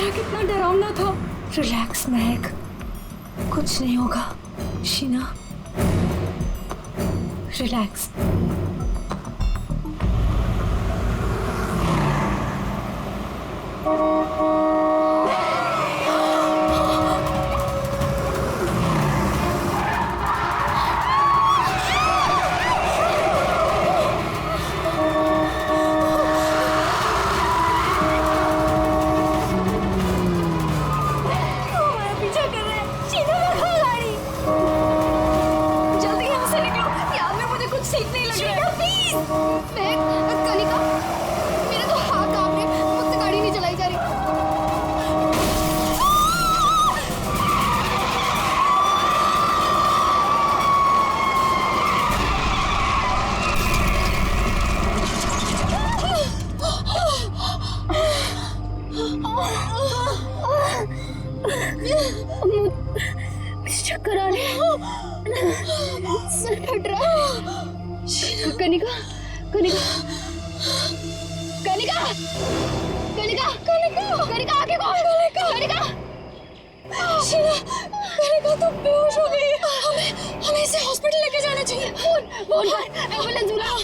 बेचारा कितना डरावना था। रिलैक्स महक, कुछ नहीं होगा। शीना रिलैक्स। चक्कर आ रहे हैं, सर फट रहा है। कनिका कनिका कनिका कनिका कनिका कनिका आगे बढ़। कनिका शीना, कनिका तो बेहोश हो गई है। हमें इसे हॉस्पिटल लेके जाना चाहिए। फोन कर, एम्बुलेंस बुलाओ।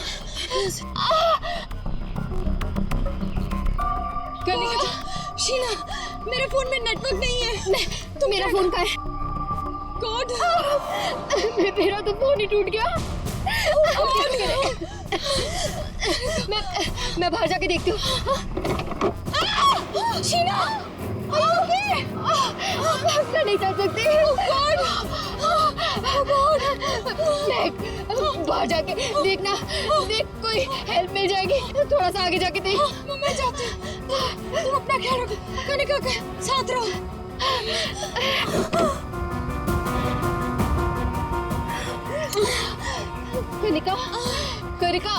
कनिका, शीना, मेरे फोन में नेटवर्क नहीं है। तो मेरा फोन का है कोड। मेरा तो फोन ही टूट गया। मैं बाहर जाके देखती हूँ। शीना, मैं नहीं जा सकती। बाहर जाके देखना, देख कोई हेल्प मिल जाएगी। थोड़ा सा आगे जाके देख। मैं जाती हूँ। तुम अपना ख्याल रखो, कनिका के साथ रहो। कनिका कनिका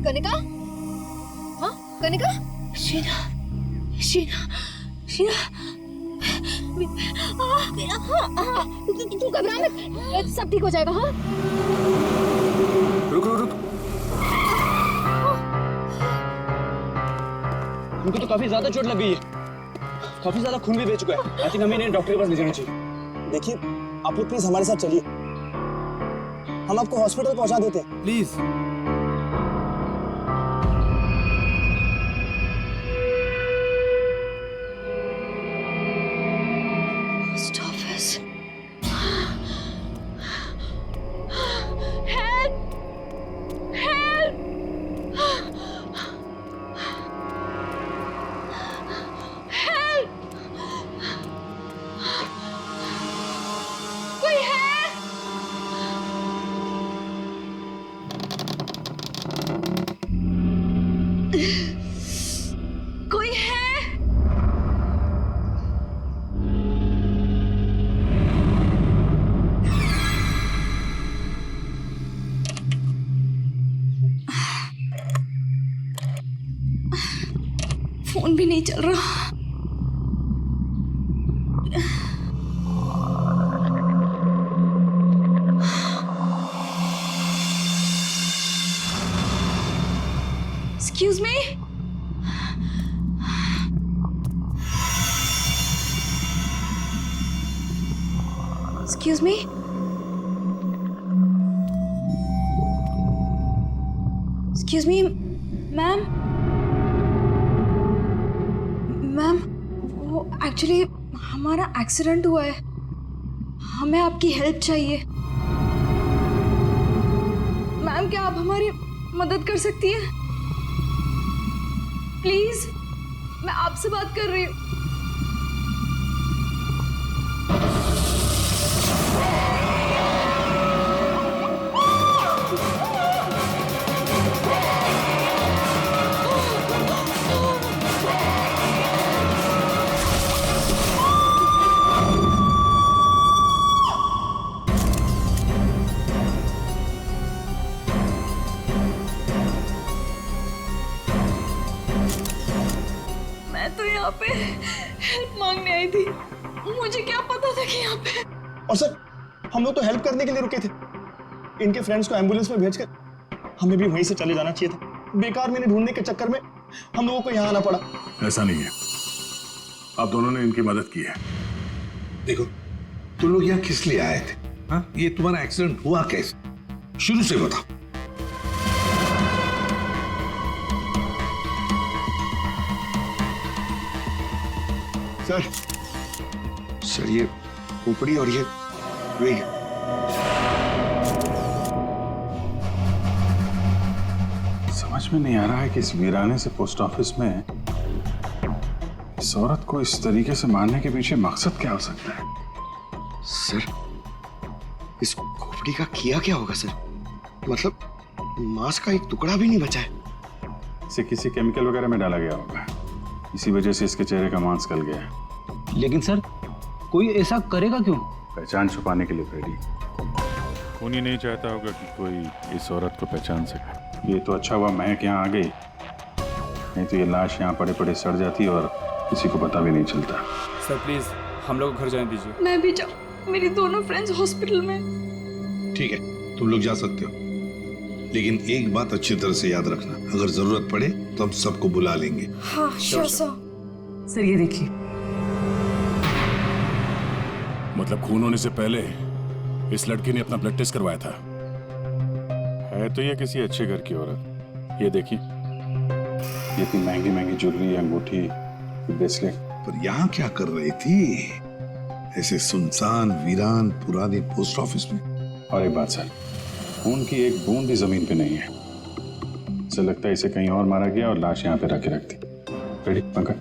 कनिका, हाँ कनिका। शीना शीना शीना, तू घबरा मत, सब ठीक हो जाएगा। हाँ रुक रुक रुक। उनको तो काफी ज्यादा चोट लग गई है, काफी ज्यादा खून भी बह चुका है। आई थिंक हमें इन्हें डॉक्टर के पास ले जाना चाहिए। देखिए आप लोग प्लीज हमारे साथ चलिए, हम आपको हॉस्पिटल पहुंचा देते हैं। प्लीज। कोई है? फोन भी नहीं चल रहा। Excuse me? Excuse me? Excuse me, ma'am. Ma'am, वो एक्चुअली हमारा एक्सीडेंट हुआ है, हमें आपकी हेल्प चाहिए। मैम, क्या आप हमारी मदद कर सकती हैं? प्लीज, मैं आपसे बात कर रही हूँ। मैं तो यहाँ पे हेल्प मांगने आई थी, मुझे क्या पता था कि यहाँ पे। और सर हम लोग तो हेल्प करने के लिए रुके थे, इनके फ्रेंड्स को एम्बुलेंस में भेजकर हमें भी वहीं से चले जाना चाहिए था। बेकार मैंने ढूंढने के चक्कर में हम लोगों को यहाँ आना पड़ा। ऐसा नहीं है, आप दोनों ने इनकी मदद की है। देखो तुम लोग यहाँ किस लिए आए थे? हाँ, ये तुम्हारा एक्सीडेंट हुआ कैसे, शुरू से बताओ। सर ये खोपड़ी और ये वेग। समझ में नहीं आ रहा है कि इस वीराने से पोस्ट ऑफिस में इस औरत को इस तरीके से मारने के पीछे मकसद क्या हो सकता है। सर इस खोपड़ी का किया क्या होगा सर? मतलब मांस का एक टुकड़ा भी नहीं बचा है। इसे किसी केमिकल वगैरह में डाला गया होगा, इसी वजह से इसके चेहरे का मांस गल गया है। लेकिन सर कोई ऐसा करेगा क्यों? पहचान छुपाने के लिए फ्रेडी। खूनी नहीं चाहता होगा कि कोई इस औरत को पहचान सके। ये तो अच्छा हुआ महक यहाँ आ गई, नहीं तो ये लाश यहाँ पड़े पड़े सड़ जाती और किसी को पता भी नहीं चलता। सर प्लीज हम लोग घर जाने दीजिए। मैं भी जाऊँ, मेरी दोनों फ्रेंड्स हॉस्पिटल में। ठीक है तुम लोग जा सकते हो, लेकिन एक बात अच्छी तरह से याद रखना, अगर जरूरत पड़े तो हम सबको बुला लेंगे। हाँ श्योर सर। सर ये देखिए, मतलब खून होने से पहले इस लड़की ने अपना ब्लड टेस्ट करवाया था। है तो ये किसी अच्छे घर की औरत। ये देखिए, ये इतनी महंगी महंगी ज्वेलरी, अंगूठी, ब्रेसलेट। पर यहाँ क्या कर रही थी ऐसे सुनसान वीरान पुराने पोस्ट ऑफिस में? और एक बात सर, खून की एक बूंद भी जमीन पे नहीं है। ऐसा लगता है इसे कहीं और मारा गया और लाश यहाँ पे रख के रखती। रेडी पंकज,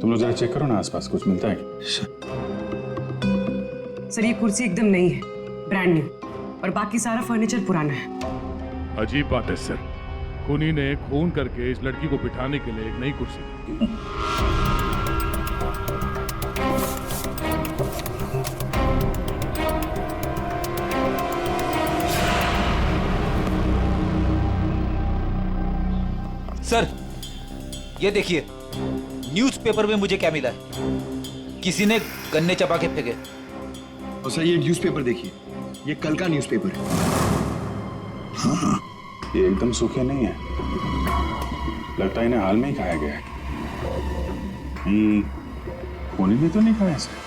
तुम लोग जरा चेक करो ना आसपास कुछ मिलता है। सर ये कुर्सी एकदम नई है, ब्रांड न्यू, और बाकी सारा फर्नीचर पुराना है। अजीब बात है सर, खूनी ने खून करके इस लड़की को बिठाने के लिए एक नई कुर्सी दी। सर ये देखिए, न्यूज़पेपर में मुझे क्या मिला है, किसी ने गन्ने चबा के फेंके। और सर ये न्यूज़पेपर देखिए, ये कल का न्यूज़पेपर है। हाँ, ये एकदम सूखे नहीं है, लगता है इन्हें हाल में ही खाया गया है। खूनी ने तो नहीं खाया इसे।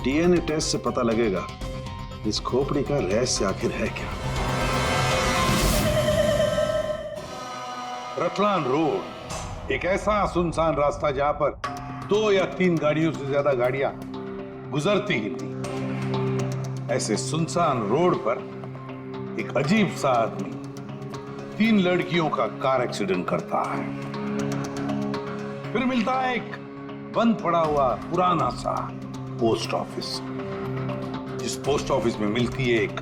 डीएनए टेस्ट से पता लगेगा इस खोपड़ी का रहस्य आखिर है क्या। रतलान रोड एक ऐसा सुनसान रास्ता जहां पर 2 या 3 गाड़ियों से ज्यादा गाड़ियां गुजरती ही नहीं। ऐसे सुनसान रोड पर एक अजीब सा आदमी 3 लड़कियों का कार एक्सीडेंट करता है। फिर मिलता है एक बंद पड़ा हुआ पुराना सा पोस्ट ऑफिस, जिस पोस्ट ऑफिस में मिलती है एक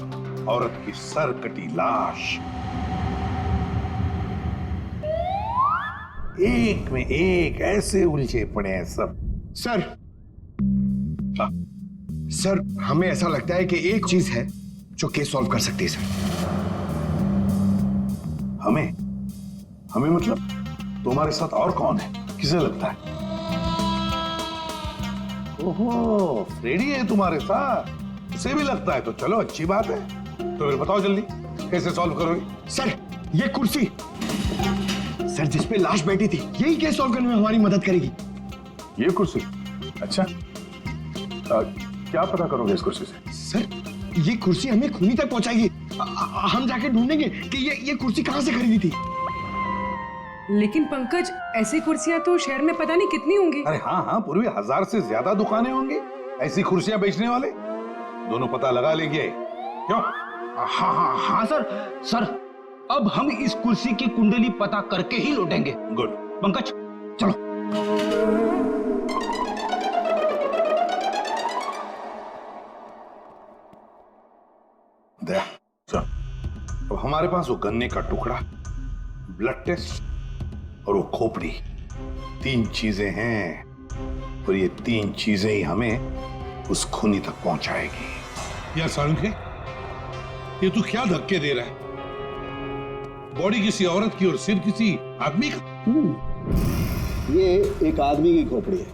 औरत की सर कटी लाश। एक में एक ऐसे उलझे पड़े हैं सब। सर सर हमें ऐसा लगता है कि एक चीज है जो केस सॉल्व कर सकती है सर। हमें मतलब तुम्हारे साथ और कौन है, किसे लगता है? ओहो फ्रेडी है तुम्हारे साथ, उसे भी लगता है तो चलो अच्छी बात है। तो फिर बताओ जल्दी कैसे सॉल्व करोगे? सर ये कुर्सी सर जिस पे लाश बैठी थी, यही केस सॉल्व करने में हमारी मदद करेगी। ये कुर्सी? अच्छा, क्या पता करोगे इस कुर्सी से? सर ये कुर्सी हमें खूनी तक पहुंचाएगी। हम जाके ढूंढेंगे कि ये कुर्सी कहां से खरीदी थी। लेकिन पंकज, ऐसी कुर्सियां तो शहर में पता नहीं कितनी होंगी। अरे हाँ पूर्वी 1000 से ज्यादा दुकानें होंगी ऐसी कुर्सियां बेचने वाले। दोनों पता लगा लेंगे क्यों? हाँ सर अब हम इस कुर्सी की कुंडली पता करके ही लौटेंगे। गुड पंकज चलो। दया चल। अब हमारे पास वो गन्ने का टुकड़ा, ब्लड टेस्ट और वो खोपड़ी, 3 चीजें हैं और ये 3 चीजें ही हमें उस खूनी तक पहुंचाएगी। यार सारंगे, ये तू क्या धक्के दे रहा है? बॉडी किसी औरत की और सिर किसी आदमी का। ये एक आदमी की खोपड़ी है,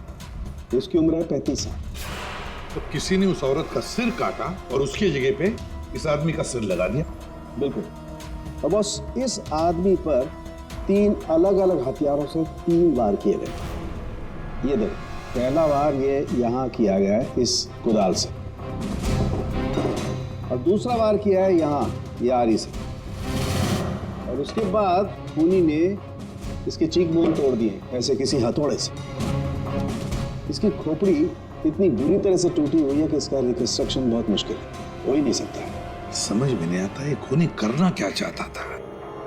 उसकी उम्र है 35 साल। तो किसी ने उस औरत का सिर काटा और उसकी जगह पे इस आदमी का सिर लगा दिया। बिल्कुल। और बस इस आदमी पर 3 अलग अलग हथियारों से 3 वार किए गए। ये देखो, पहला वार ये यहाँ किया गया है इस कुदाल से, और दूसरा वार किया है यहाँ ये आरी से, और उसके बाद खूनी ने इसके चीक बोन तोड़ दिए ऐसे किसी हथौड़े से। इसकी खोपड़ी इतनी बुरी तरह से टूटी हुई है कि इसका रिकंस्ट्रक्शन बहुत मुश्किल है, हो ही नहीं सकता है। समझ में नहीं आता ये खूनी करना क्या चाहता था।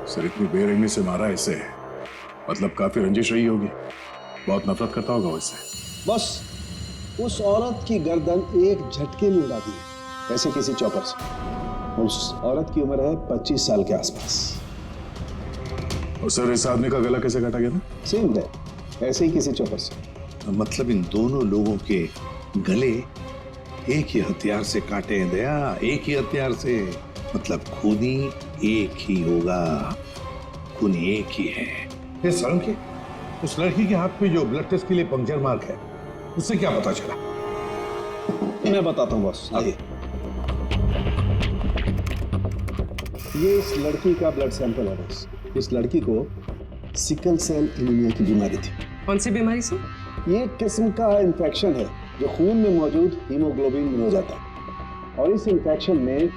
सर इतनी बेरहमी से मारा इसे, मतलब काफी रंजिश रही होगी, बहुत नफरत करता होगा वैसे। बस उस औरत की गर्दन एक झटके में उड़ा दी, ऐसे किसी चौपर से। उस औरत की उम्र है 25 साल के आसपास। और सर इस आदमी का गला कैसे काटा गया था? सेम है, ऐसे ही किसी चौपर से। मतलब इन दोनों लोगों के गले एक ही हथियार से काटे हैं दया, एक ही हथियार से। मतलब खूनी एक ही होगा, खूनी एक ही है। ये सारंगे, उस लड़की के हाथ पे जो ब्लड टेस्ट के लिए पंक्चर मार्क है, उससे क्या पता चला? मैं बताता हूँ बॉस, आइए। ये इस लड़की का ब्लड सैंपल है बॉस। इस लड़की को सिकल सेल एनीमिया की बीमारी थी। कौन सी बीमारी से? ये एक किस्म का इन्फेक्शन है जो खून में मौजूद हीमोग्लोबिन में हो जाता है, और इस इन्फेक्शन में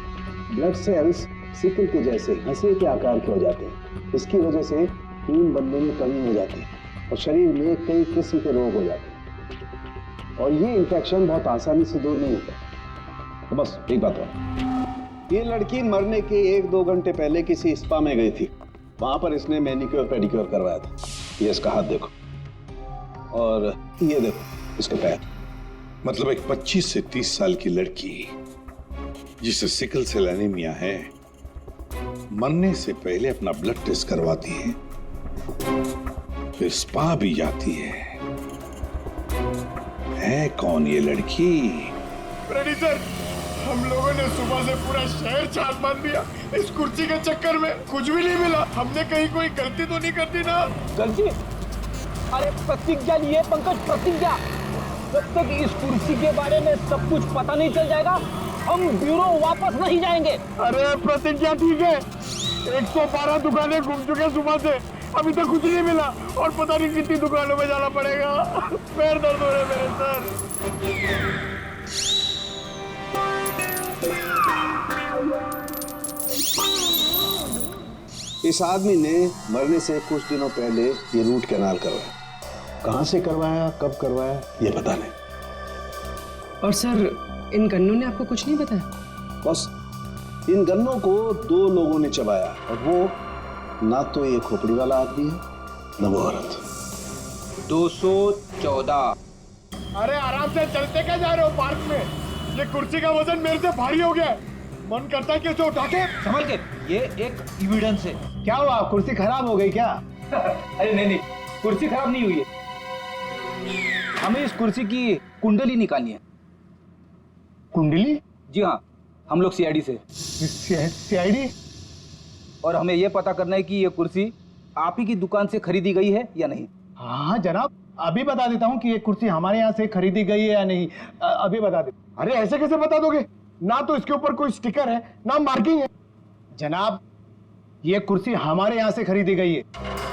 ब्लड सेल्स सिकल के जैसे हंसे के आकार के हो जाते हैं। इसकी वजह से खून बनने में कमी हो जाती है और शरीर में कई किस्म के रोग हो जाते हैं, और ये इन्फेक्शन बहुत आसानी से दूर नहीं होता। तो बस एक बात और, ये लड़की मरने के 1-2 घंटे पहले किसी स्पा में गई थी। वहां पर इसने मैनिक्योर पेडिक्योर करवाया था। ये इसका हाथ देखो, और ये देखो इसके पैर। मतलब एक 25 से 30 साल की लड़की जिसे सिकल सेल एनीमिया है, मरने से पहले अपना ब्लड टेस्ट करवाती है, फिर स्पा भी जाती है कौन ये लड़की? रेडी सर, हम लोगों ने सुबह से पूरा शहर छान मार दिया। इस कुर्सी के चक्कर में कुछ भी नहीं मिला। हमने कहीं कोई गलती तो नहीं कर दी ना? गलती? अरे प्रतिज्ञा लिए पंकज, प्रतिज्ञा। जब तक इस कुर्सी के बारे में सब कुछ पता नहीं चल जाएगा, हम ब्यूरो वापस नहीं जाएंगे। अरे प्रतिज्ञा ठीक है, 112 दुकानें घूम चुके सुबह से, अभी तक कुछ नहीं मिला, और पता नहीं कितनी दुकानों में जाना पड़ेगा। पैर दर्द हो रहे मेरे सर। इस आदमी ने मरने से कुछ दिनों पहले ये रूट कैनाल करवाया। कहाँ से करवाया, कब करवाया, ये पता नहीं। और सर इन गन्नों ने आपको कुछ नहीं बताया? बस इन गन्नों को 2 लोगों ने चबाया, और वो ना तो ये खोपड़ी वाला आदमी है, ना वो औरत। 214। अरे आराम से चलते क्या जा रहे हो पार्क में? ये कुर्सी का वजन मेरे से भारी हो गया है। मन करता है कि इसे उठा के संभल के, ये एक एविडेंस है। क्या हुआ, कुर्सी खराब हो गई क्या? अरे नहीं, कुर्सी खराब नहीं हुई है। हमें इस कुर्सी की कुंडली निकालनी है। कुंडली? जी हाँ, हम लोग सीआईडी से। सीआईडी? और हमें यह पता करना है कि ये कुर्सी आप ही की दुकान से खरीदी गई है या नहीं। हाँ जनाब, अभी बता देता हूँ कि ये कुर्सी हमारे यहाँ से खरीदी गई है या नहीं। अभी बता दे। अरे ऐसे कैसे बता दोगे? ना तो इसके ऊपर कोई स्टिकर है, ना मार्किंग है। जनाब, ये कुर्सी हमारे यहाँ से खरीदी गई है।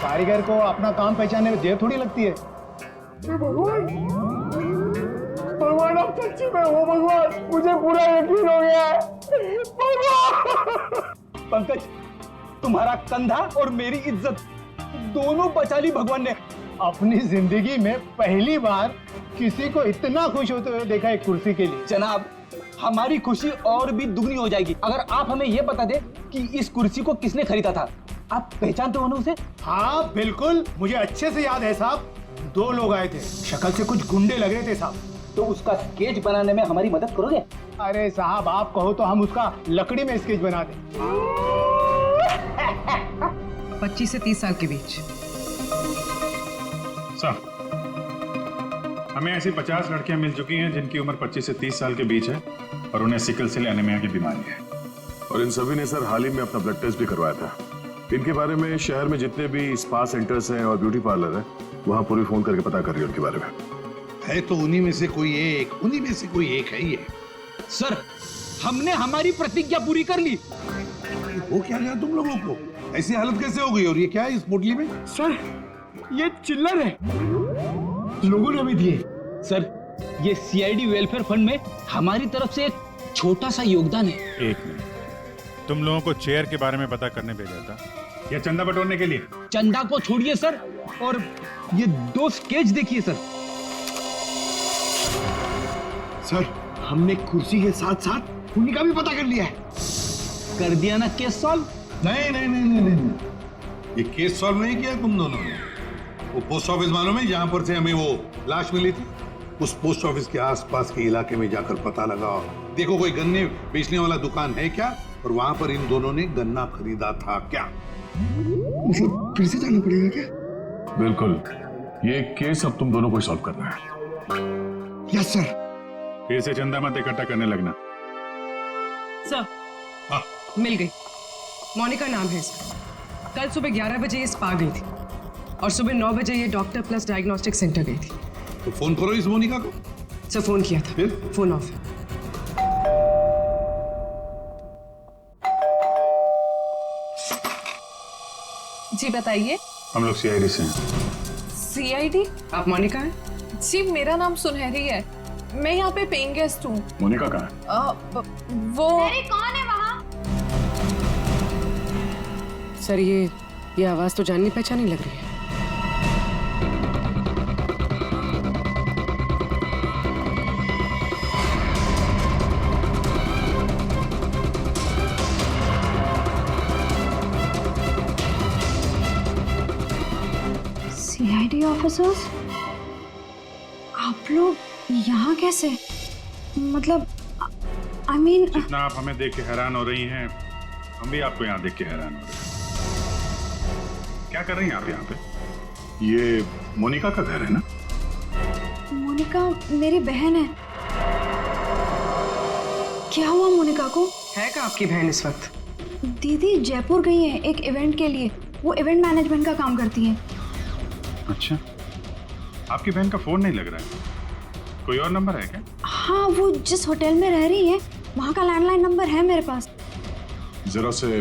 कारीगर को अपना काम पहचानने में देर थोड़ी लगती है। भगवान, भगवान आप सच्ची में हो भगवान, मुझे पूरा यकीन हो गया है। भगवान! पंकज, तुम्हारा कंधा और मेरी इज्जत दोनों बचा ली भगवान ने। अपनी जिंदगी में पहली बार किसी को इतना खुश होते हुए देखा एक कुर्सी के लिए। जनाब, हमारी खुशी और भी दुगनी हो जाएगी अगर आप हमें यह बता दे कि इस कुर्सी को किसने खरीदा था। आप पहचानते हो ना उसे? हाँ बिल्कुल, मुझे अच्छे से याद है साहब। 2 लोग आए थे, शक्ल से कुछ गुंडे लग रहे थे साहब। तो उसका स्केच बनाने में हमारी मदद करोगे? अरे साहब, आप कहो तो हम उसका लकड़ी में स्केच बना दें। 25 से 30 साल के बीच। सर, हमें ऐसी 50 लड़कियां मिल चुकी हैं जिनकी उम्र 25 से 30 साल के बीच है और उन्हें सिकल सेल एनीमिया की बीमारी है। और इन सभी ने सर हाल ही में अपना ब्लड टेस्ट भी करवाया था। इनके बारे में शहर में जितने भी स्पा सेंटर्स हैं और ब्यूटी पार्लर है, वहां पूरी फोन करके पता कर रही है उनके बारे में। है तो उन्हीं में से कोई एक है ये। सर, हमने हमारी प्रतिज्ञा पूरी कर ली। वो क्या गया तुम लोगों को? ऐसी हालत कैसे हो गई? और ये क्या है इस पोटली में? सर, ये चिल्लर है, लोगों ने भी दिए। सर, ये सीआईडी वेलफेयर फंड में हमारी तरफ से एक छोटा सा योगदान है। एक मिनट, तुम लोगों को चेयर के बारे में पता करने भेजा था या चंदा बटोरने के लिए? चंदा को छोड़िए सर, और ये 2 स्केच देखिए सर। सर, हमने कुर्सी के साथ साथ उन्हीं का भी पता कर लिया है। कर दिया ना केस सॉल्व? नहीं, ये केस सॉल्व नहीं किया तुम दोनों ने। वो पोस्ट ऑफिस मालूम है जहां पर से हमें वो लाश मिली थी? उस पोस्ट ऑफिस के आसपास के इलाके में जाकर पता लगाओ, देखो कोई गन्ने बेचने वाला दुकान है क्या, और वहां पर इन दोनों ने गन्ना खरीदा था क्या? मतलब फिर से जाना पड़ेगा क्या? बिल्कुल, ये केस अब तुम दोनों को सॉल्व करना है। Yes sir. फिर से चंदा मत इकट्ठा करने लगना। सर, मिल गई। मोनिका नाम है इसका। कल सुबह 11 बजे ये स्पा गई थी और सुबह 9 बजे ये डॉक्टर प्लस डायग्नोस्टिक सेंटर गई थी। तो फोन करो इस मोनिका को। सर, फोन किया था, फिर? फोन ऑफ है। जी बताइए। हम लोग सीआईडी से हैं। सीआईडी? आप मोनिका हैं? जी, मेरा नाम सुनहरी है, मैं यहाँ पे पेइंग गेस्ट हूँ। मोनिका कहाँ है? वो कौन है वहाँ? सर, ये आवाज तो जाननी पहचानी लग रही है। सीआईडी ऑफिसर्स, आप लोग यहाँ कैसे? मतलब आई मीन जितना आप हमें देख के हैरान हो रही हैं, हम भी आपको यहाँ देख के हैरान हो रहे हैं। क्या कर रही हैं आप यहाँ पे? ये मोनिका का घर है ना? मोनिका मेरी बहन है। क्या हुआ मोनिका को? है क्या आपकी बहन इस वक्त? दीदी जयपुर गई है एक इवेंट के लिए, वो इवेंट मैनेजमेंट का काम करती है। अच्छा, आपकी बहन का फोन नहीं लग रहा है, कोई और नंबर है क्या? हाँ, वो जिस होटल में रह रही है वहाँ का लैंडलाइन नंबर है मेरे पास। जरा से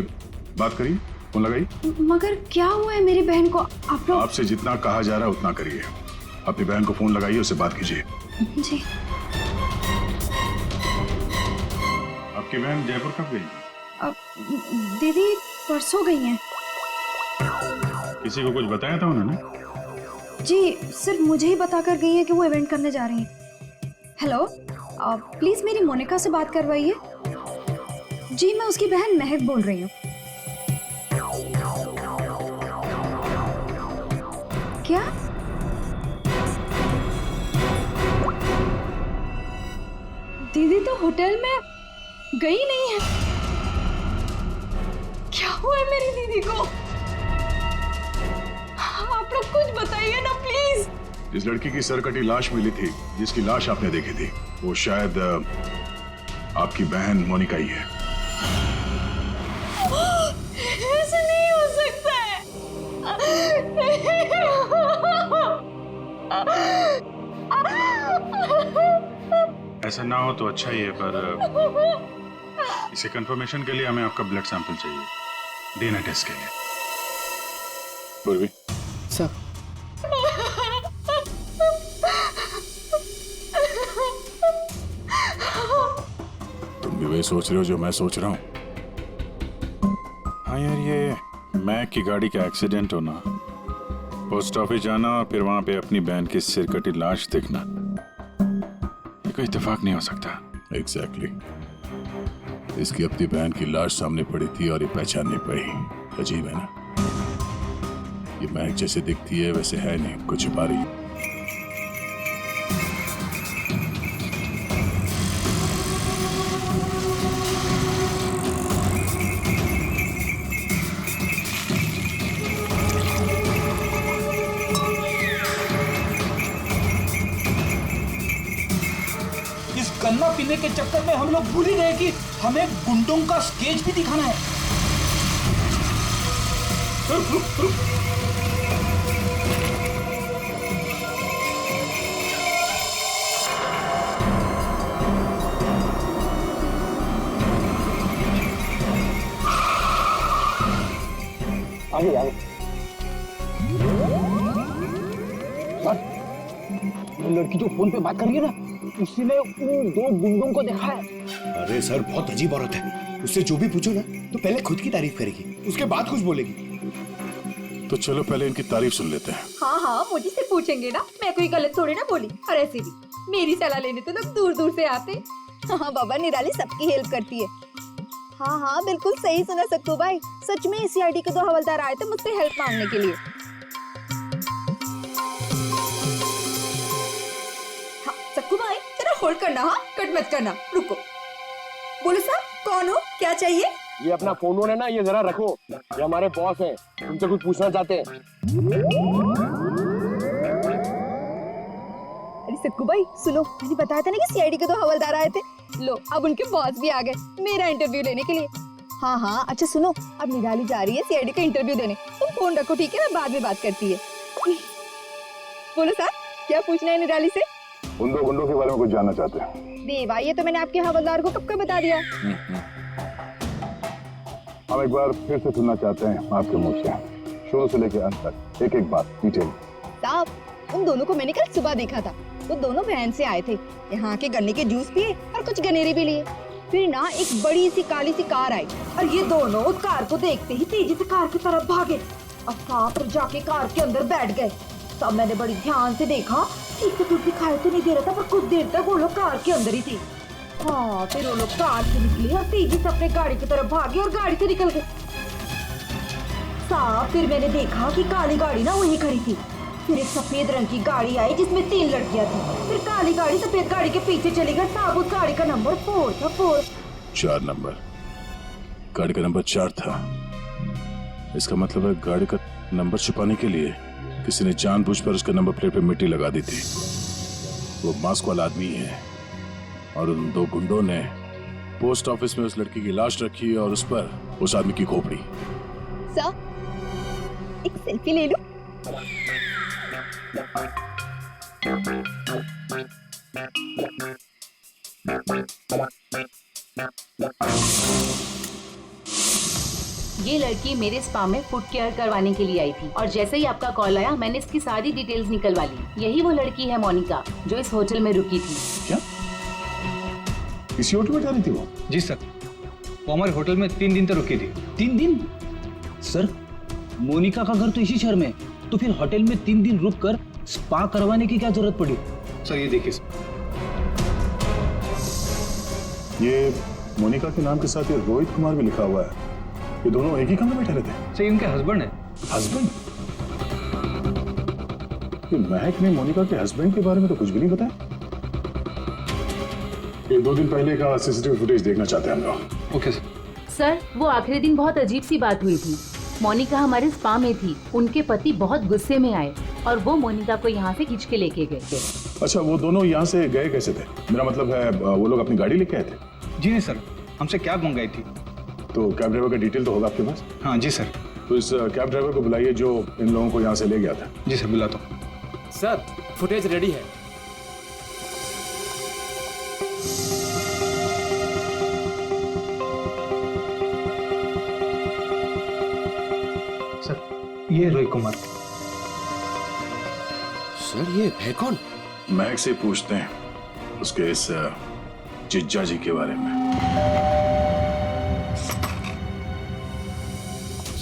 बात करिए, फोन लगाइए। मगर क्या हुआ है मेरी बहन को? आप लोग आपसे जितना कहा जा रहा है उतना करिए। अपनी बहन को फोन लगाइए, उससे बात कीजिए। जी। आपकी बहन जयपुर कब गई? अब दीदी परसों गई हैं। किसी को कुछ बताया था उन्होंने? जी, सिर्फ मुझे ही बता कर गई है कि वो इवेंट करने जा रही हैं। हेलो, प्लीज मेरी मोनिका से बात करवाइए। जी, मैं उसकी बहन महक बोल रही हूँ। क्या? दीदी तो होटल में गई नहीं है। क्या हुआ है मेरी दीदी को? आप लोग कुछ बताइए ना प्लीज। जिस लड़की की सरकटी लाश मिली थी, जिसकी लाश आपने देखी थी, वो शायद आपकी बहन मोनिका ही है। ऐसा नहीं हो सकता है। ऐसा ना हो तो अच्छा ही है, पर इसे कंफर्मेशन के लिए हमें आपका ब्लड सैंपल चाहिए डीएनए टेस्ट के लिए। पूर्वी सर, तुम भी वही सोच रहे हो जो मैं सोच रहा हूँ? हाँ यार, ये मैक की गाड़ी का एक्सीडेंट होना, पोस्ट ऑफिस जाना और फिर वहां पे अपनी बहन की सिरकटी लाश देखना, ये कोई इत्तेफाक नहीं हो सकता। एग्जैक्टली। इसकी अपनी बहन की लाश सामने पड़ी थी और ये पहचान नहीं पाई। अजीब है ना? ये महक जैसे दिखती है वैसे है नहीं, कुछ छुपा रही है। गन्ना पीने के चक्कर में हम लोग भूल ही गए कि हमें गुंडों का स्केच भी दिखाना है। रुक रुक रुक। आगे आगे। वो लड़की जो फोन पे बात कर रही है ना, उसी ने उन 2 गुंडों को देखा है। अरे सर, बहुत अजीब औरत है। उससे जो भी पूछो ना तो पहले खुद की तारीफ करेगी, उसके बाद कुछ बोलेगी। तो चलो पहले इनकी तारीफ सुन लेते हैं। हाँ हाँ, मुझे से पूछेंगे ना, मैं कोई गलत थोड़ी ना बोली। और ऐसे भी मेरी सलाह लेने तो लोग दूर दूर से आते। हाँ बाबा, निराली सबकी हेल्प करती है। हाँ हाँ, बिल्कुल सही सुना सक्कू भाई। सच में सीआईडी के 2 हवलदार आए थे मुझसे हेल्प मांगने के लिए। हाँ सक्कू भाई, जरा होल्ड करना, हाँ कट मत करना, रुको। बोलो साहब, कौन हो, क्या चाहिए? ये अपना फोन है ना, ये जरा रखो। ये हमारे बॉस हैं, तुमसे कुछ पूछना चाहते हैं। अरे सक्कू भाई सुनो, मैंने बताया था ना कि सीआईडी के 2 हवलदार आए थे। लो, अब उनके बॉस भी आ गए मेरा इंटरव्यू लेने के लिए। हाँ हाँ, अच्छा सुनो, अब निराली जा रही है सीआईडी का इंटरव्यू देने। तुम फोन रखो, ठीक है? मैं बाद में बात करती है। बोलो साहब, क्या पूछना है निराली से? उन 2 गुंडों के बारे में कुछ जानना चाहते हैं। देवा, ये तो मैंने आपके हवलदार को कब का बता दिया। हम एक बार फिर से सुनना चाहते हैं आपके मुंह से, शुरू से लेकर अंत तक एक एक बात डिटेल। साहब, उन दोनों को मैंने कल सुबह देखा था। वो दोनों वैन से आए थे, यहाँ के गन्ने के जूस पिए और कुछ गनेरे भी लिए। फिर ना एक बड़ी सी काली सी कार आई और ये दोनों उस कार को देखते ही तेजी से कार की तरफ भागे और सांप जाके कार के अंदर बैठ गए। तब मैंने बड़ी ध्यान से देखा, ठीक से कुछ दिखाई तो नहीं दे रहा था, पर कुछ देर तक वो लोग कार के अंदर ही थे। हाँ, फिर वो लोग कार से निकले और तेजी से अपने गाड़ी की तरफ भागे और गाड़ी से निकल गए। साहब, फिर मैंने देखा कि काली गाड़ी ना वहीं खड़ी थी। फिर एक सफेद रंग की गाड़ी आई जिसमें 3 लड़कियां थी। फिर काली गाड़ी सफेद गाड़ी के पीछे चली गई। साहब, उस गाड़ी का नंबर 4 था। 4 नंबर, गाड़ी का नंबर 4 था। इसका मतलब है गाड़ी का नंबर छुपाने के लिए किसी ने जानबूझकर उसके नंबर प्लेट पे मिट्टी लगा दी थी। वो मास्क वाला आदमी है और उन 2 गुंडों ने पोस्ट ऑफिस में उस लड़की की लाश रखी और उस पर उस आदमी की खोपड़ी। सर, एक सेल्फी ले लो। ये लड़की मेरे स्पा में फुट केयर करवाने के लिए आई थी और जैसे ही आपका कॉल आया मैंने इसकी सारी डिटेल्स निकलवा ली। यही वो लड़की है मोनिका जो इस होटल में रुकी थी। क्या इसी होटल में जा रही थी वो? जी सर, वो हमारे होटल में 3 दिन तक रुकी थी। 3 दिन? सर, मोनिका का घर तो इसी शहर में, तो फिर होटल में 3 दिन रुककर स्पा करवाने की क्या जरूरत पड़ी? सर ये देखिए सर, ये मोनिका के नाम के साथ ये रोहित कुमार भी लिखा हुआ है। ये दोनों एक ही कमरे में ठहरे थे? सर इनके हस्बैंड है। हस्बैंड? ये महक ने मोनिका के हस्बैंड के बारे में तो कुछ भी नहीं बताया। ये 2 दिन पहले का सीसीटीवी फुटेज देखना चाहते हैं हम लोग। Okay sir. सर, वो आखिरी दिन बहुत अजीब सी बात हुई थी। मोनिका हमारे स्पा में थी, उनके पति बहुत गुस्से में आए और वो मोनिका को यहाँ से खींच के लेके गए थे। अच्छा, वो दोनों यहाँ से गए कैसे थे? मेरा मतलब है वो लोग अपनी गाड़ी लेके आए थे? जी नहीं सर, हमसे कैब मंगाई थी। तो कैब ड्राइवर का डिटेल तो होगा आपके पास? हाँ जी सर। तो इस कैब ड्राइवर को बुलाइए जो इन लोगों को यहाँ से ले गया था। जी सर, बुलाता हूँ। सर, फुटेज रेडी है। सर, ये रोहित कुमार। सर, ये है कौन? महक से पूछते हैं उसके इस जिज्जा जी के बारे में।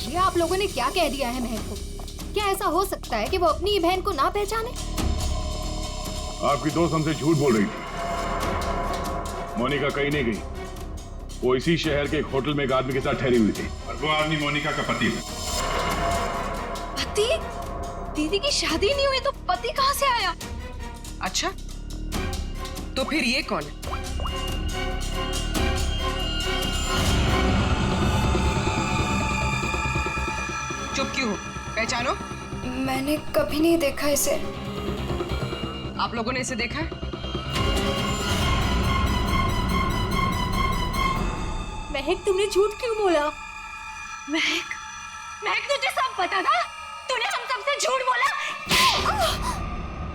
ये आप लोगों ने क्या कह दिया है महक को? क्या ऐसा हो सकता है कि वो अपनी बहन को ना पहचाने? आपकी दोस्त हमसे झूठ बोल रही थी। मोनिका कहीं नहीं गई, वो इसी शहर के एक होटल में एक आदमी के साथ ठहरी हुई थी। और वो आदमी मोनिका का पति है। पति? दीदी की शादी नहीं हुई तो पति कहाँ से आया? अच्छा, तो फिर ये कौन है? चुप क्यों हो? पहचानो। मैंने कभी नहीं देखा इसे। आप लोगों ने इसे देखा है? महक तुमने झूठ क्यों बोला? महक, महक तुझे सब पता था? तूने हम सबसे झूठ बोला?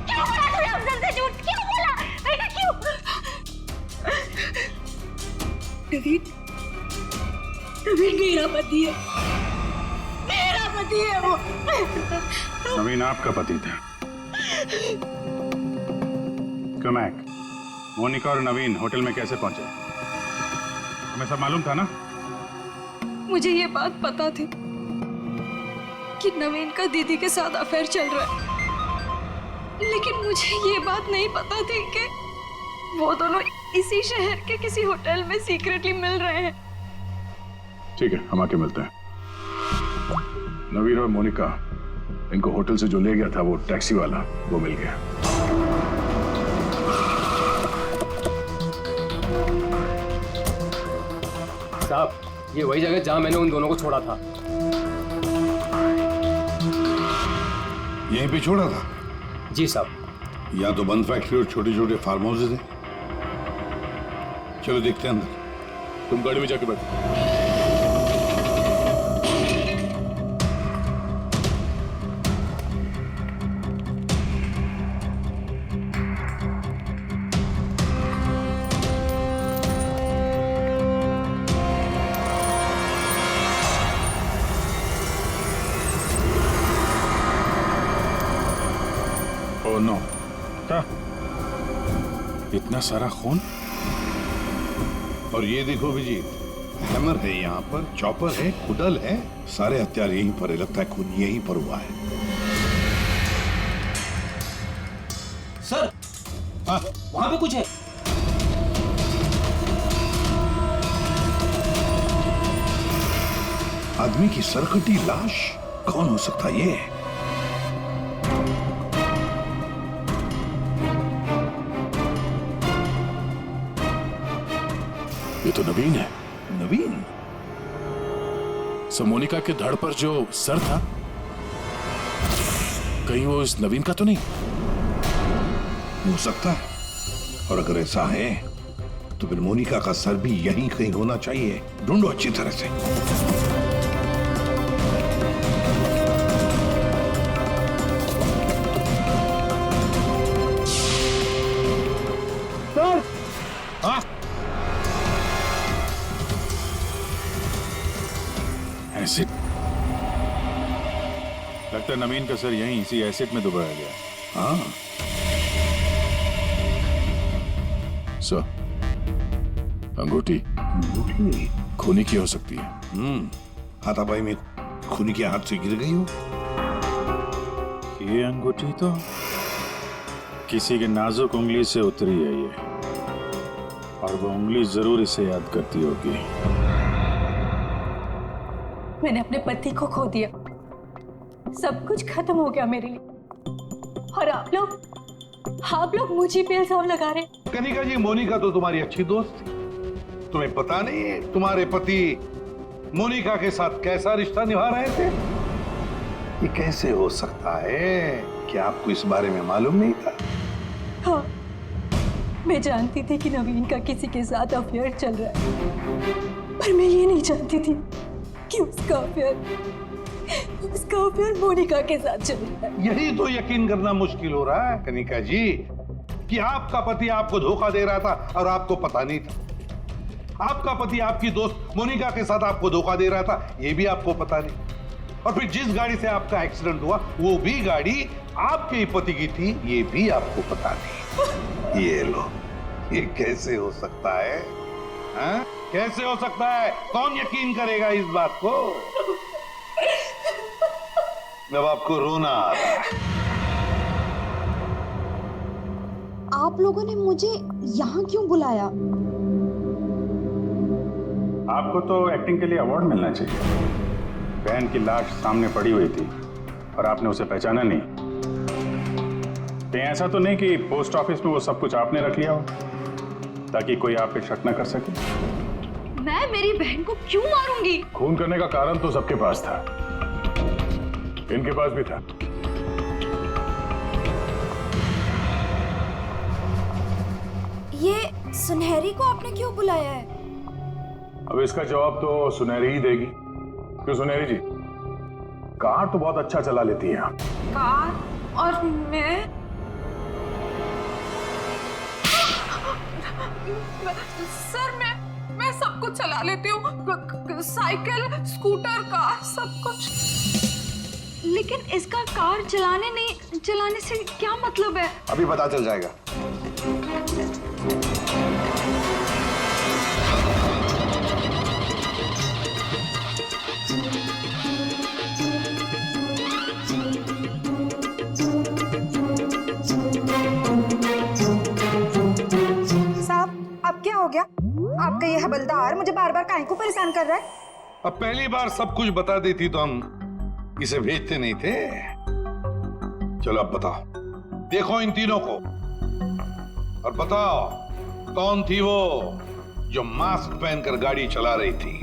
क्यों बोला तूने हम सबसे झूठ? क्यों बोला? महक क्यों? नवीन, नवीन मेरा पति है, मेरा पति है वो। नवीन आपका पति था। कमैक, मोनिका और नवीन होटल में कैसे पहुंचे? तुम्हें सब मालूम था ना? मुझे ये बात पता थी कि नवीन का दीदी के साथ अफेयर चल रहा है, लेकिन मुझे ये बात नहीं पता थी कि वो दोनों इसी शहर के किसी होटल में सीक्रेटली मिल रहे हैं। ठीक है, हम आके मिलते हैं। नवीन और मोनिका, इनको होटल से जो ले गया था वो टैक्सी वाला, वो मिल गया। साहब, ये वही जगह जहां मैंने उन दोनों को छोड़ा था। यहीं पे छोड़ा था? जी साहब। या तो बंद फैक्ट्री और छोटे छोटे फार्म हाउसेज हैं। चलो देखते हैं अंदर। तुम गाड़ी में जाके बैठो। ओह नो, क्या? इतना सारा खून? और ये देखो विजीत, हैमर है यहाँ पर, चॉपर है, कुडल है, सारे हथियार यहीं पर है। लगता है खून यहीं पर हुआ है। सर, वहां पे कुछ है। आदमी की सरकटी लाश? कौन हो सकता है ये? ये तो नवीन है। नवीन? मोनिका के धड़ पर जो सर था, कहीं वो इस नवीन का तो नहीं? हो सकता है, और अगर ऐसा है तो फिर मोनिका का सर भी यहीं कहीं होना चाहिए। ढूंढो अच्छी तरह से। सर! हाँ? एसिड? लगता है नवीन का सर यहीं इसी एसिड में डुबाया गया। हाँ। सर, अंगूठी खूनी की हो सकती है। हाथापाई में खूनी के हाथ से गिर गई हो। ये अंगूठी तो किसी के नाजुक उंगली से उतरी है ये, और वो उंगली जरूर इसे याद करती होगी। मैंने अपने पति को खो दिया, सब कुछ खत्म हो गया मेरे लिए, और आप लोग मुझे पे इल्जाम लगा रहे। कनिका जी, मोनिका तो तुम्हारी अच्छी दोस्त थी। तुम्हें पता नहीं तुम्हारे पति मोनिका के साथ कैसा रिश्ता निभा रहे थे? ये कैसे हो सकता है? क्या आपको इस बारे में मालूम नहीं था? हाँ, मैं जानती थी कि नवीन का किसी के साथ अफेयर चल रहा है, पर मैं ये नहीं जानती थी कि उसका अफेयर मोनिका के साथ चल रहा है। यही तो यकीन करना मुश्किल हो रहा है कनिका जी, कि आपका पति आपको धोखा दे रहा था और आपको पता नहीं था। आपका पति आपकी दोस्त मोनिका के साथ आपको धोखा दे रहा था, ये भी आपको पता नहीं। और फिर जिस गाड़ी से आपका एक्सीडेंट हुआ वो भी गाड़ी आपके ही पति की थी, ये भी आपको पता नहीं। ये लो, ये कैसे हो सकता है? हाँ? कैसे हो सकता है? कौन यकीन करेगा इस बात को? जब आपको रोना आ रहा है। आप लोगों ने मुझे यहाँ क्यों बुलाया? आपको तो एक्टिंग के लिए अवार्ड मिलना चाहिए। बहन की लाश सामने पड़ी हुई थी और आपने उसे पहचाना नहीं। कहीं ऐसा तो नहीं कि पोस्ट ऑफिस में वो सब कुछ आपने रख लिया हो ताकि कोई आप पे शक न कर सके? मैं मेरी बहन को क्यों मारूंगी? खून करने का कारण तो सबके पास था, इनके पास भी था। ये सुनहरी को आपने क्यों बुलाया है? अब इसका जवाब तो सुनहरी ही देगी। क्यों सुनहरी जी, कार तो बहुत अच्छा चला लेती है आप। कार और मैं सर मैं सब कुछ चला लेती हूँ, साइकिल, स्कूटर, कार, सब कुछ। लेकिन इसका कार चलाने से क्या मतलब है? अभी पता चल जाएगा। अब क्या हो गया? आपका ये हवलदार मुझे बार बार काहे को परेशान कर रहा है? अब पहली बार सब कुछ बता देती तो हम इसे भेजते नहीं थे। चलो अब बताओ, देखो इन तीनों को और बताओ कौन थी वो जो मास्क पहनकर गाड़ी चला रही थी।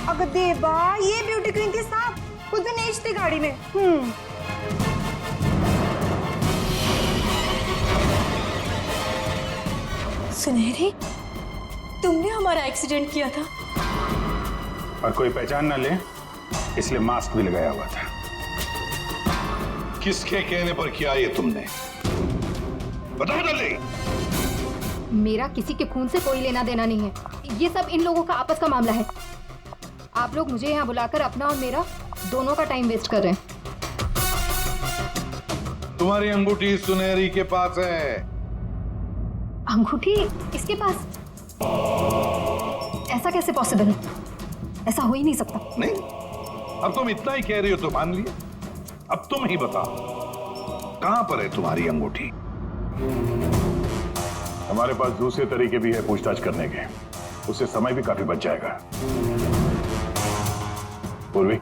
अगर देवा, ये ब्यूटी क्वीन के साथ उस दिन एज थी गाड़ी में। सुनहरी, तुमने हमारा एक्सीडेंट किया था। और कोई पहचान ना ले इसलिए मास्क भी लगाया हुआ था। किसके कहने पर किया ये तुमने? बताओ जल्दी। मेरा किसी के खून से कोई लेना देना नहीं है, ये सब इन लोगों का आपस का मामला है। आप लोग मुझे यहाँ बुलाकर अपना और मेरा दोनों का टाइम वेस्ट कर रहे हैं। तुम्हारी अंगूठी सुनहरी के पास है। अंगूठी इसके पास? ऐसा कैसे पॉसिबल है? ऐसा हो ही नहीं सकता। नहीं, अब तुम इतना ही कह रही हो तो मान लिया। अब तुम ही बताओ कहां पर है तुम्हारी अंगूठी? हमारे पास दूसरे तरीके भी है पूछताछ करने के, उससे समय भी काफी बच जाएगा। पूर्वी,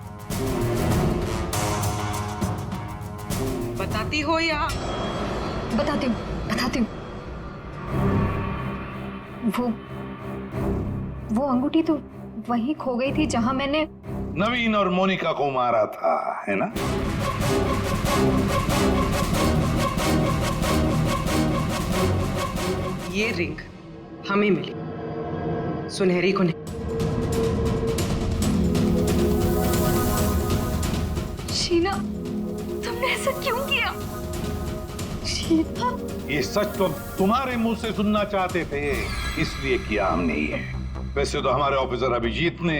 बताती हो या? बताती हूँ। वो अंगूठी तो वहीं खो गई थी जहां मैंने नवीन और मोनिका को मारा था, है ना? ये रिंग हमें मिली, सुनहरी को नहीं। शीना, तुमने ऐसा क्यों किया? शीना, ये सच तो तुम्हारे मुंह से सुनना चाहते थे, इसलिए किया हमने ये। वैसे तो हमारे ऑफिसर अभिजीत ने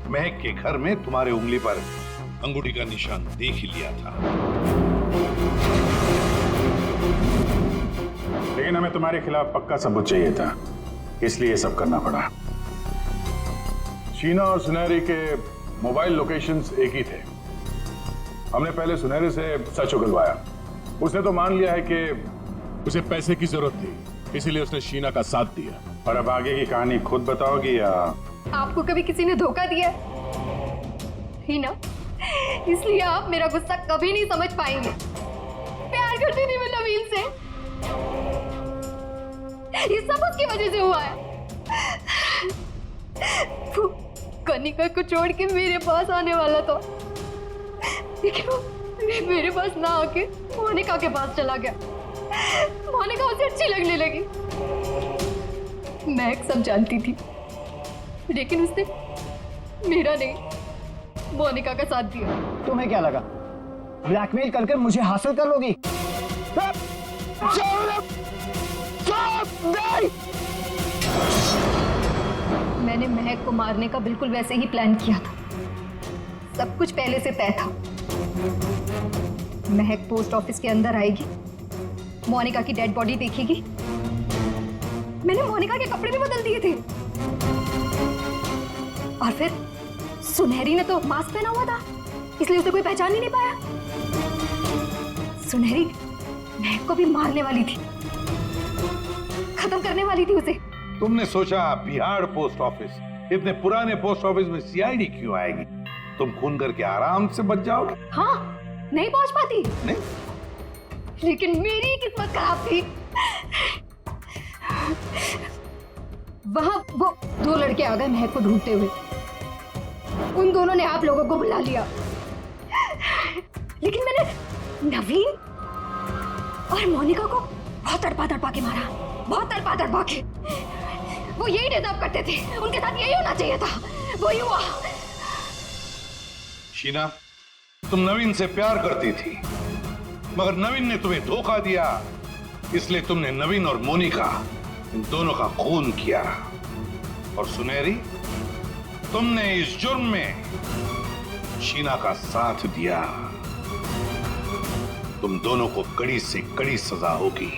महक के घर में तुम्हारे उंगली पर अंगूठी का निशान देख ही लिया था। लेकिन हमें तुम्हारे खिलाफ पक्का सबूत चाहिए था, इसलिए ये सब करना पड़ा। शीना और सुनहरी के मोबाइल लोकेशंस एक ही थे। हमने पहले सुनहरी से सच उगलवाया। उसने तो मान लिया है कि उसे पैसे की जरूरत थी, इसीलिए उसने शीना का साथ दिया। और अब आगे की कहानी खुद बताओगी या? आपको कभी किसी ने धोखा दिया ही ना, इसलिए आप मेरा गुस्सा कभी नहीं समझ पाएंगे। प्यार करती थी मैं नवीन से, ये सब उसकी वजह से हुआ है। वो कनिका को छोड़ के मेरे पास आने वाला था, लेकिन वो मेरे पास ना आके मोनिका के पास चला गया। मोनिका उसे अच्छी लगने लगी। मैं सब जानती थी, लेकिन उसने मेरा नहीं, मोनिका का साथ दिया। तुम्हें क्या लगा ब्लैकमेल करके मुझे हासिल कर लोगी? मैंने महक को मारने का बिल्कुल वैसे ही प्लान किया था। सब कुछ पहले से तय था। महक पोस्ट ऑफिस के अंदर आएगी, मोनिका की डेड बॉडी देखेगी। मैंने मोनिका के कपड़े भी बदल दिए थे। और फिर सुनहरी ने तो मास्क पहना हुआ था, इसलिए उसे कोई पहचान ही नहीं पाया। सुनहरी महक को भी मारने वाली थी, खत्म करने वाली थी उसे। तुमने सोचा बिहार पोस्ट ऑफिस, इतने पुराने पोस्ट ऑफिस में सीआईडी क्यों आएगी? तुम खून करके आराम से बच जाओगे। हाँ, नहीं पहुंच पाती। नहीं, लेकिन मेरी किस्मत खराब थी। वहां वो दो लड़के आ गए महक को ढूंढते हुए। उन दोनों ने आप लोगों को बुला लिया। लेकिन मैंने नवीन और मोनिका को बहुत तड़पा के मारा, बहुत तड़पा के। वो यही डिजर्व करते थे, उनके साथ यही होना चाहिए था, वही हुआ। शीना, तुम नवीन से प्यार करती थी, मगर नवीन ने तुम्हें धोखा दिया, इसलिए तुमने नवीन और मोनिका इन दोनों का खून किया। और सुनहरी, तुमने इस जुर्म में शीना का साथ दिया। तुम दोनों को कड़ी से कड़ी सजा होगी।